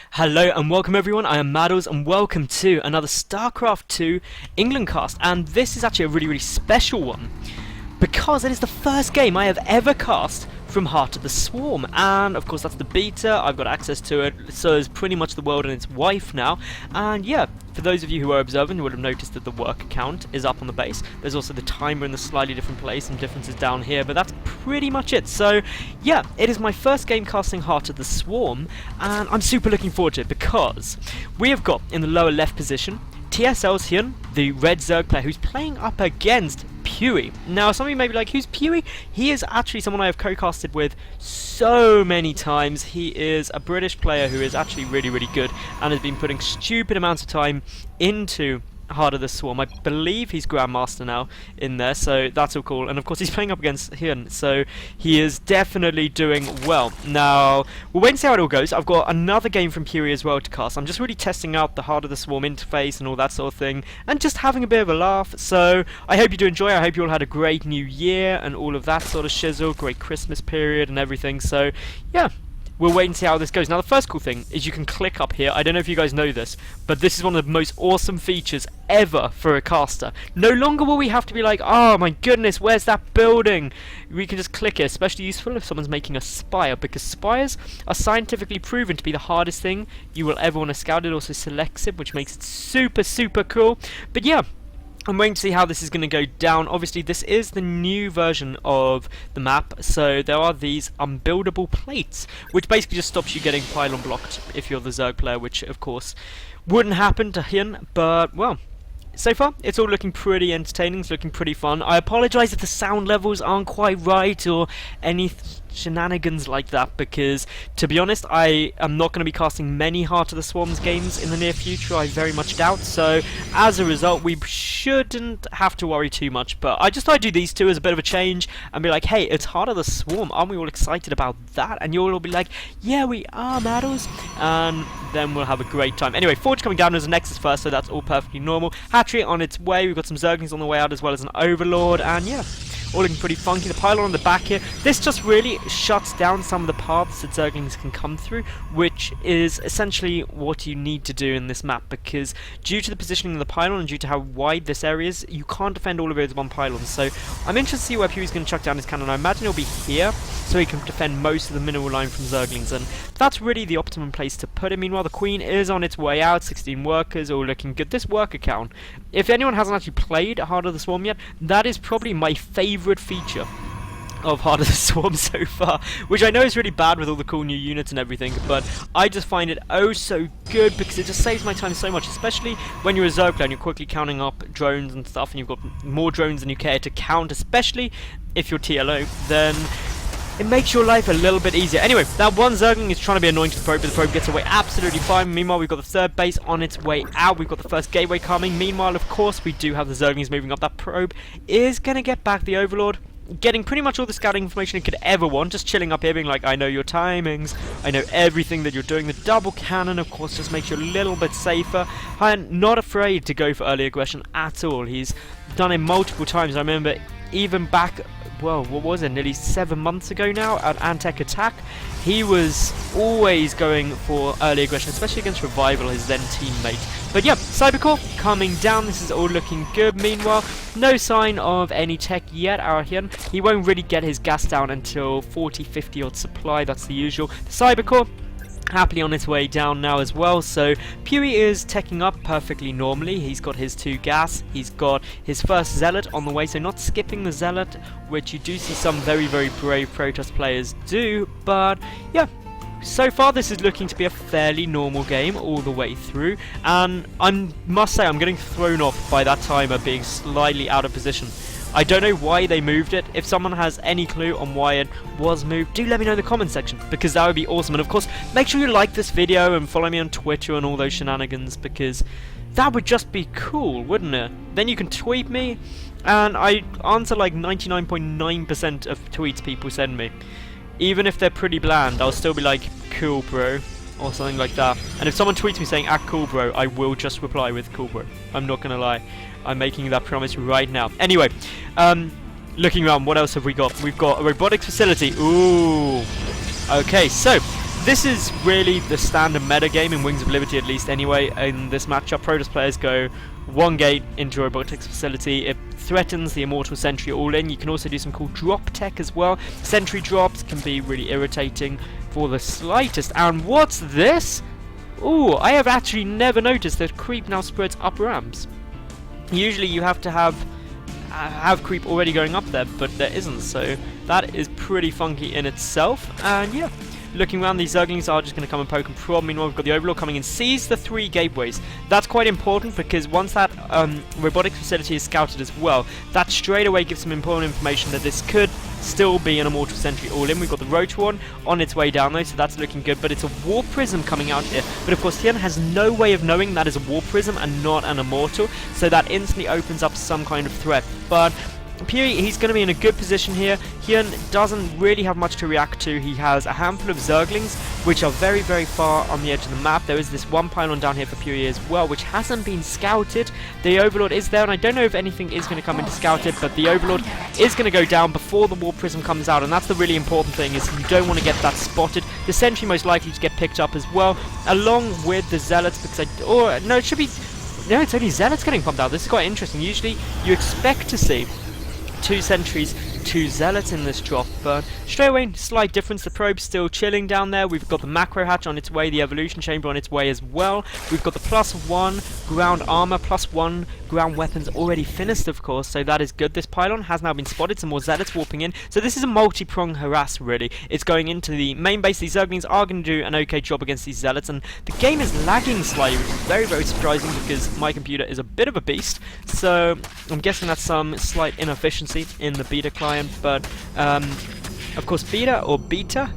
Hello and welcome everyone, I am Madals and welcome to another StarCraft 2 England cast, and this is actually a really special one because it is the first game I have ever cast from Heart of the Swarm, and of course that's the beta. I've got access to it, so is pretty much the world and its wife now. And yeah, for those of you who are observant, you would have noticed that the work account is up on the base. There's also the timer in the slightly different place and differences down here, but that's pretty much it. So yeah, it is my first game casting Heart of the Swarm, and I'm super looking forward to it because we have got in the lower left position TSL's HyuN, the red Zerg player, who's playing up against Pughy. Now, some of you may be like, who's Pughy? He is actually someone I have co-casted with so many times. He is a British player who is actually really good and has been putting stupid amounts of time into Heart of the Swarm. I believe he's Grandmaster now in there, so that's all cool. And of course he's playing up against HyuN, so he is definitely doing well. Now, we'll wait and see how it all goes. I've got another game from Pughy as well to cast. I'm just really testing out the Heart of the Swarm interface and all that sort of thing, and just having a bit of a laugh. So I hope you do enjoy. I hope you all had a great new year and all of that sort of shizzle, great Christmas period and everything. So yeah, we'll wait and see how this goes. Now, the first cool thing is you can click up here. I don't know if you guys know this, but this is one of the most awesome features ever for a caster. No longer will we have to be like, oh my goodness, where's that building? We can just click it, especially useful if someone's making a spire, because spires are scientifically proven to be the hardest thing you will ever want to scout. It also selects it, which makes it super cool. But yeah, I'm waiting to see how this is going to go down. Obviously, this is the new version of the map, so there are these unbuildable plates, which basically just stops you getting pylon blocked if you're the Zerg player, which of course wouldn't happen to HyuN, but well, so far it's all looking pretty entertaining, it's looking pretty fun. I apologise if the sound levels aren't quite right or any shenanigans like that, because to be honest, I am not going to be casting many Heart of the Swarms games in the near future, I very much doubt, so as a result we shouldn't have to worry too much. But I just thought I'd do these two as a bit of a change and be like, hey, it's Heart of the Swarm, aren't we all excited about that? And you'll all be like, yeah we are, Madals, and then we'll have a great time. Anyway, Forge coming down as a Nexus first, so that's all perfectly normal. Hatchery on its way, we've got some Zerglings on the way out as well as an Overlord, and yeah, all looking pretty funky. The pylon on the back here, this just really shuts down some of the paths that Zerglings can come through, which is essentially what you need to do in this map, because due to the positioning of the pylon and due to how wide this area is, you can't defend all of it with one pylon. So I'm interested to see where Pughy's going to chuck down his cannon. I imagine he'll be here, so he can defend most of the mineral line from Zerglings, and that's really the optimum place to put it. Meanwhile, the Queen is on its way out, 16 workers, all looking good. This worker count, if anyone hasn't actually played Heart of the Swarm yet, that is probably my favourite feature of Heart of the Swarm so far, which I know is really bad with all the cool new units and everything, but I just find it oh so good because it just saves my time so much, especially when you're a Zerg player and you're quickly counting up drones and stuff and you've got more drones than you care to count, especially if you're TLO, then it makes your life a little bit easier. Anyway, that one Zergling is trying to be annoying to the probe, but the probe gets away absolutely fine. Meanwhile, we've got the third base on its way out. We've got the first gateway coming. Meanwhile, of course, we do have the Zerglings moving up. That probe is going to get back the Overlord, getting pretty much all the scouting information it could ever want, just chilling up here being like, I know your timings, I know everything that you're doing. The double cannon, of course, just makes you a little bit safer. HyuN not afraid to go for early aggression at all. He's done it multiple times. I remember even back, well, what was it, nearly 7 months ago now, at Antec Attack, he was always going for early aggression, especially against Revival, his then teammate. But yeah, Cybercore coming down, this is all looking good. Meanwhile, no sign of any tech yet, our HyuN. He won't really get his gas down until 40-50 odd supply, that's the usual. The Cybercore happily on its way down now as well, so Pughy is teching up perfectly normally. He's got his 2 gas, he's got his first Zealot on the way, so not skipping the Zealot, which you do see some very brave Protoss players do, but yeah, so far this is looking to be a fairly normal game all the way through, and I must say I'm getting thrown off by that timer being slightly out of position. I don't know why they moved it. If someone has any clue on why it was moved, do let me know in the comment section, because that would be awesome. And of course, make sure you like this video and follow me on Twitter and all those shenanigans, because that would just be cool, wouldn't it? Then you can tweet me, and I answer like 99.9% of tweets people send me. Even if they're pretty bland, I'll still be like, cool bro, or something like that. And if someone tweets me saying, cool bro, I will just reply with cool bro. I'm not gonna lie. I'm making that promise right now. Anyway, looking around, what else have we got? We've got a robotics facility. Ooh. Okay, so this is really the standard meta game in Wings of Liberty, at least anyway. In this matchup, Protoss players go one gate into robotics facility. It threatens the Immortal Sentry all in. You can also do some cool drop tech as well. Sentry drops can be really irritating for the slightest. And what's this? Ooh, I have actually never noticed that creep now spreads up ramps. Usually you have to have creep already going up there, but there isn't, so that is pretty funky in itself. And yeah, looking around, these Zerglings are just going to come and poke and prod. Meanwhile, we've got the Overlord coming in, sees the 3 gateways. That's quite important, because once that robotics facility is scouted as well, that straight away gives some important information that this could still be an Immortal Sentry all in. We've got the Rotor on its way down though, so that's looking good, but it's a War Prism coming out here. But of course HyuN has no way of knowing that is a War Prism and not an Immortal, so that instantly opens up some kind of threat. But Pughy, he's going to be in a good position here. HyuN doesn't really have much to react to. He has a handful of Zerglings, which are very, very far on the edge of the map. There is this one pylon down here for Pughy as well, which hasn't been scouted. The Overlord is there, and I don't know if anything is going to come in to scout it, but the Overlord is going to go down before the War Prism comes out, and that's the really important thing, is you don't want to get that spotted. The Sentry most likely to get picked up as well, along with the Zealots, because no, it should be... No, it's only Zealots getting pumped out. This is quite interesting. Usually you expect to see 2 sentries, 2 zealots in this drop, but straight away, slight difference. The probe's still chilling down there. We've got the macro hatch on its way, the evolution chamber on its way as well. We've got the +1 ground armor, +1 ground weapons already finished, of course, so that is good. This pylon has now been spotted, some more zealots warping in, so this is a multi-prong harass, really. It's going into the main base. These Zerglings are going to do an okay job against these zealots, and the game is lagging slightly, which is very, very surprising, because my computer is a bit of a beast, so I'm guessing that's some slight inefficiency in the beta client, but of course beta or beta,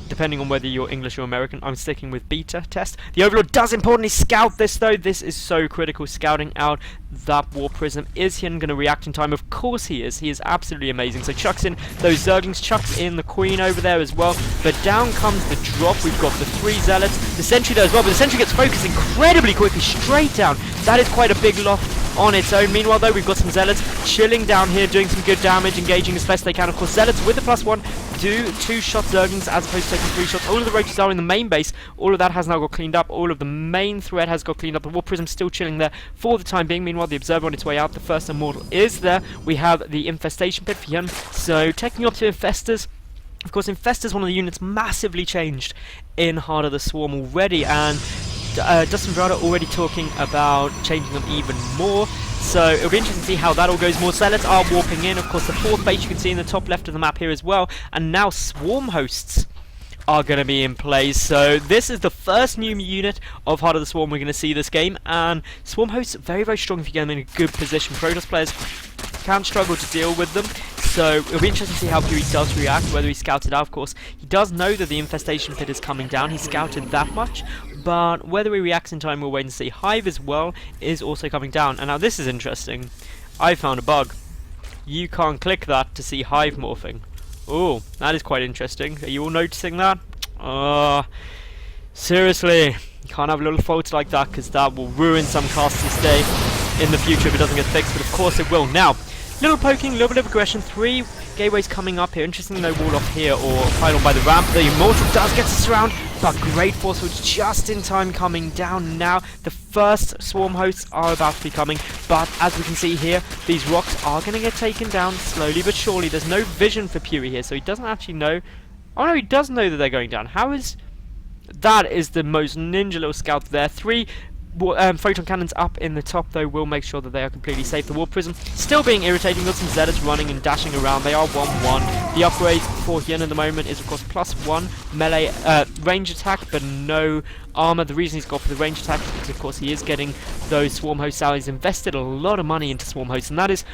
depending on whether you're English or American. I'm sticking with beta test. The Overlord does importantly scout this though. This is so critical, scouting out that War Prism. Is HyuN going to react in time? Of course he is. He is absolutely amazing. So chucks in those Zerglings, chucks in the Queen over there as well. But down comes the drop. We've got the 3 Zealots. The Sentry there as well, but the Sentry gets focused incredibly quickly straight down. That is quite a big lock on its own. Meanwhile though, we've got some Zealots chilling down here, doing some good damage, engaging as best they can. Of course, Zealots with the +1 do 2-shot Zerglings as opposed to taking 3 shots. All of the roaches are in the main base. All of that has now got cleaned up. All of the main threat has got cleaned up. The War Prism still chilling there for the time being. Meanwhile, the Observer on its way out. The first Immortal is there. We have the Infestation Pit for HyuN. So taking up to Infestors. Of course, Infestors, one of the units massively changed in Heart of the Swarm already, and Dustin Brada already talking about changing them even more. So it'll be interesting to see how that all goes. More Zealots are warping in. Of course, the 4th base you can see in the top left of the map here as well. And now Swarm Hosts are going to be in place. So this is the first new unit of Heart of the Swarm we're going to see this game. And Swarm Hosts, very, very strong if you get them in a good position. Protoss players can struggle to deal with them. So it'll be interesting to see how Pughy does react, whether he scouted out. Of course, he does know that the Infestation Pit is coming down. He scouted that much. But whether he reacts in time, we'll wait and see. Hive as well is also coming down. And now this is interesting. I found a bug. You can't click that to see Hive morphing. Oh, that is quite interesting. Are you all noticing that? Seriously, you can't have little faults like that, because that will ruin some casters' day in the future if it doesn't get fixed, but of course it will. Now, little poking, little bit of aggression, 3 gateways coming up here. Interesting, no wall off here or pylon by the ramp. The Immortal does get to surround, but Great Force was just in time coming down now. The first Swarm Hosts are about to be coming, but as we can see here, these rocks are going to get taken down slowly but surely. There's no vision for Pughy here, so he doesn't actually know. Oh no, he does know that they're going down. How is... That is the most ninja little scout there. 3 photon cannons up in the top though will make sure that they are completely safe. The War Prism still being irritating. Got some Zealots running and dashing around. They are 1-1. The upgrade for HyuN at the moment is of course +1 melee range attack, but no armor. The reason he's got for the range attack is because of course he is getting those Swarm Host salaries. Invested a lot of money into Swarm Hosts, and that is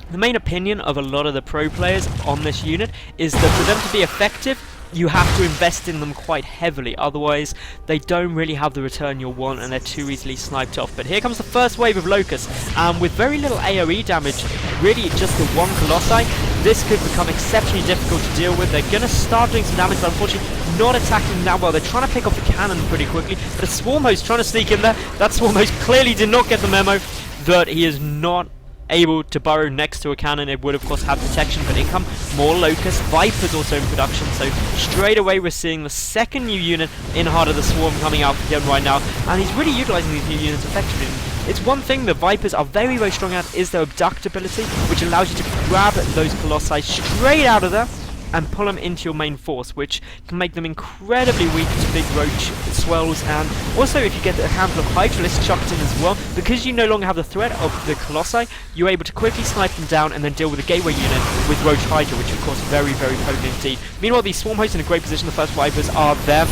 the main opinion of a lot of the pro players on this unit, is that for them to be effective, you have to invest in them quite heavily, otherwise they don't really have the return you'll want and they're too easily sniped off. But here comes the first wave of Locusts, and with very little AoE damage, really just the 1 Colossi, this could become exceptionally difficult to deal with. They're going to start doing some damage, but unfortunately not attacking that well. They're trying to pick off the cannon pretty quickly, but a Swarm Host trying to sneak in there. That Swarm Host clearly did not get the memo that he is not able to burrow next to a cannon, it would of course have detection, but in come more Locust. Vipers also in production, so straight away we're seeing the second new unit in Heart of the Swarm coming out for HyuN right now, and he's really utilising these new units effectively. It's one thing the Vipers are very, very strong at is their abduct ability, which allows you to grab those Colossi straight out of there and pull them into your main force, which can make them incredibly weak to big roach swells. And also if you get a handful of Hydralisks chucked in as well, because you no longer have the threat of the Colossi, you're able to quickly snipe them down and then deal with a gateway unit with Roach Hydra, which of course very, very potent indeed. Meanwhile, these Swarm Hosts in a great position. The first Vipers are there.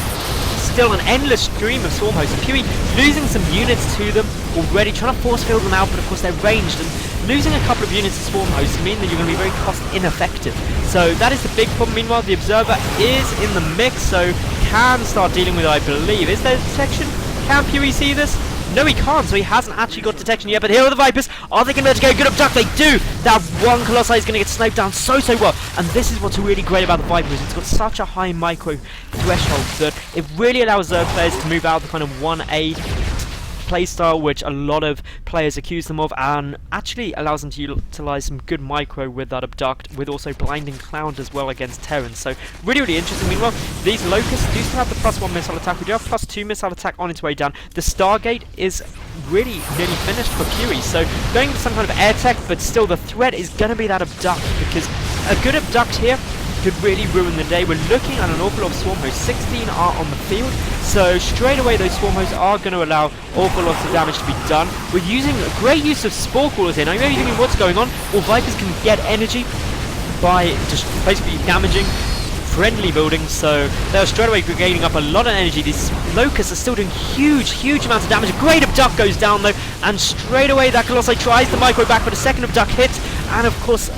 Still an endless stream of Swarm Hosts. Pughy losing some units to them already, trying to force field them out, but of course they're ranged, and losing a couple of units to Swarm Hosts mean that you're going to be very cost ineffective. So that is the big problem. Meanwhile, the Observer is in the mix, so can start dealing with it, I believe. Is there detection? Can Pughy see this? No, he can't, so he hasn't actually got detection yet, but here are the Vipers. Are they going to be able to get a good abduct? They do! That one Colossi is going to get sniped down so well, and this is what's really great about the Vipers. It's got such a high micro threshold that it really allows Zerg players to move out the kind of 1A playstyle, which a lot of players accuse them of, and actually allows them to utilize some good micro with that abduct, with also blinding cloud as well against Terrans. So really, really interesting. Meanwhile, these Locusts do still have the +1 missile attack. We do have +2 missile attack on its way down. The Stargate is really nearly finished for Pughy, so going to some kind of air tech, but still the threat is going to be that abduct, because a good abduct here could really ruin the day. We're looking at an awful lot of Swarm Hosts. 16 are on the field, so straight away those Swarm Hosts are going to allow awful lots of damage to be done. We're using a great use of Spore Crawlers here. Now you may be thinking, what's going on? Well, Vipers can get energy by just basically damaging friendly buildings, so they're straight away gaining up a lot of energy. These Locusts are still doing huge amounts of damage. A great abduct goes down though, and straight away that Colossi tries the micro back, but a second abduct hits, and of course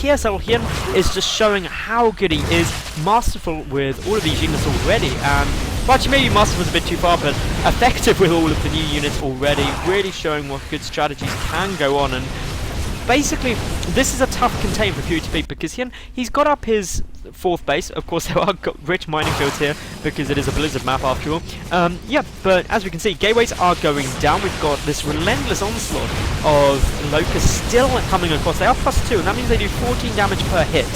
HyuN is just showing how good he is, masterful with all of these units already, and well, actually maybe masterful is a bit too far, but effective with all of the new units already, really showing what good strategies can go on. And basically this is a tough contain for Pughy to beat, because he's got up his 4th base. Of course there are rich mining fields here because it is a blizzard map after all. Yeah, but as we can see, gateways are going down. We've got this relentless onslaught of Locusts still coming across. They are +2, and that means they do 14 damage per hit,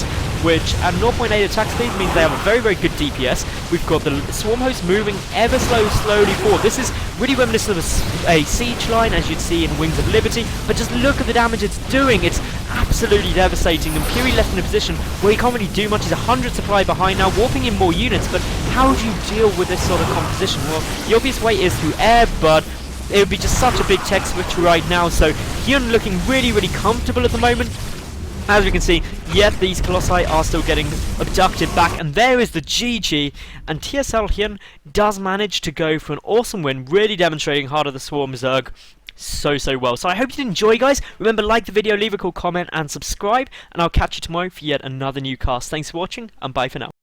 which at 0.8 attack speed means they have a very, very good DPS. We've got the Swarm Host moving ever slowly forward. This is really reminiscent of a siege line, as you'd see in Wings of Liberty, but just look at the damage it's doing. It's absolutely devastating, and Pughy left in a position where he can't really do much. He's 100 supply behind now, warping in more units, but how do you deal with this sort of composition? Well, the obvious way is through air, but it would be just such a big tech switch right now, so HyuN looking really comfortable at the moment. As we can see, yet these Colossi are still getting abducted back, and there is the GG, and HyuN does manage to go for an awesome win, really demonstrating Heart of the Swarm Zerg so well. So I hope you did enjoy, guys. Remember, like the video, leave a cool comment, and subscribe, and I'll catch you tomorrow for yet another new cast. Thanks for watching, and bye for now.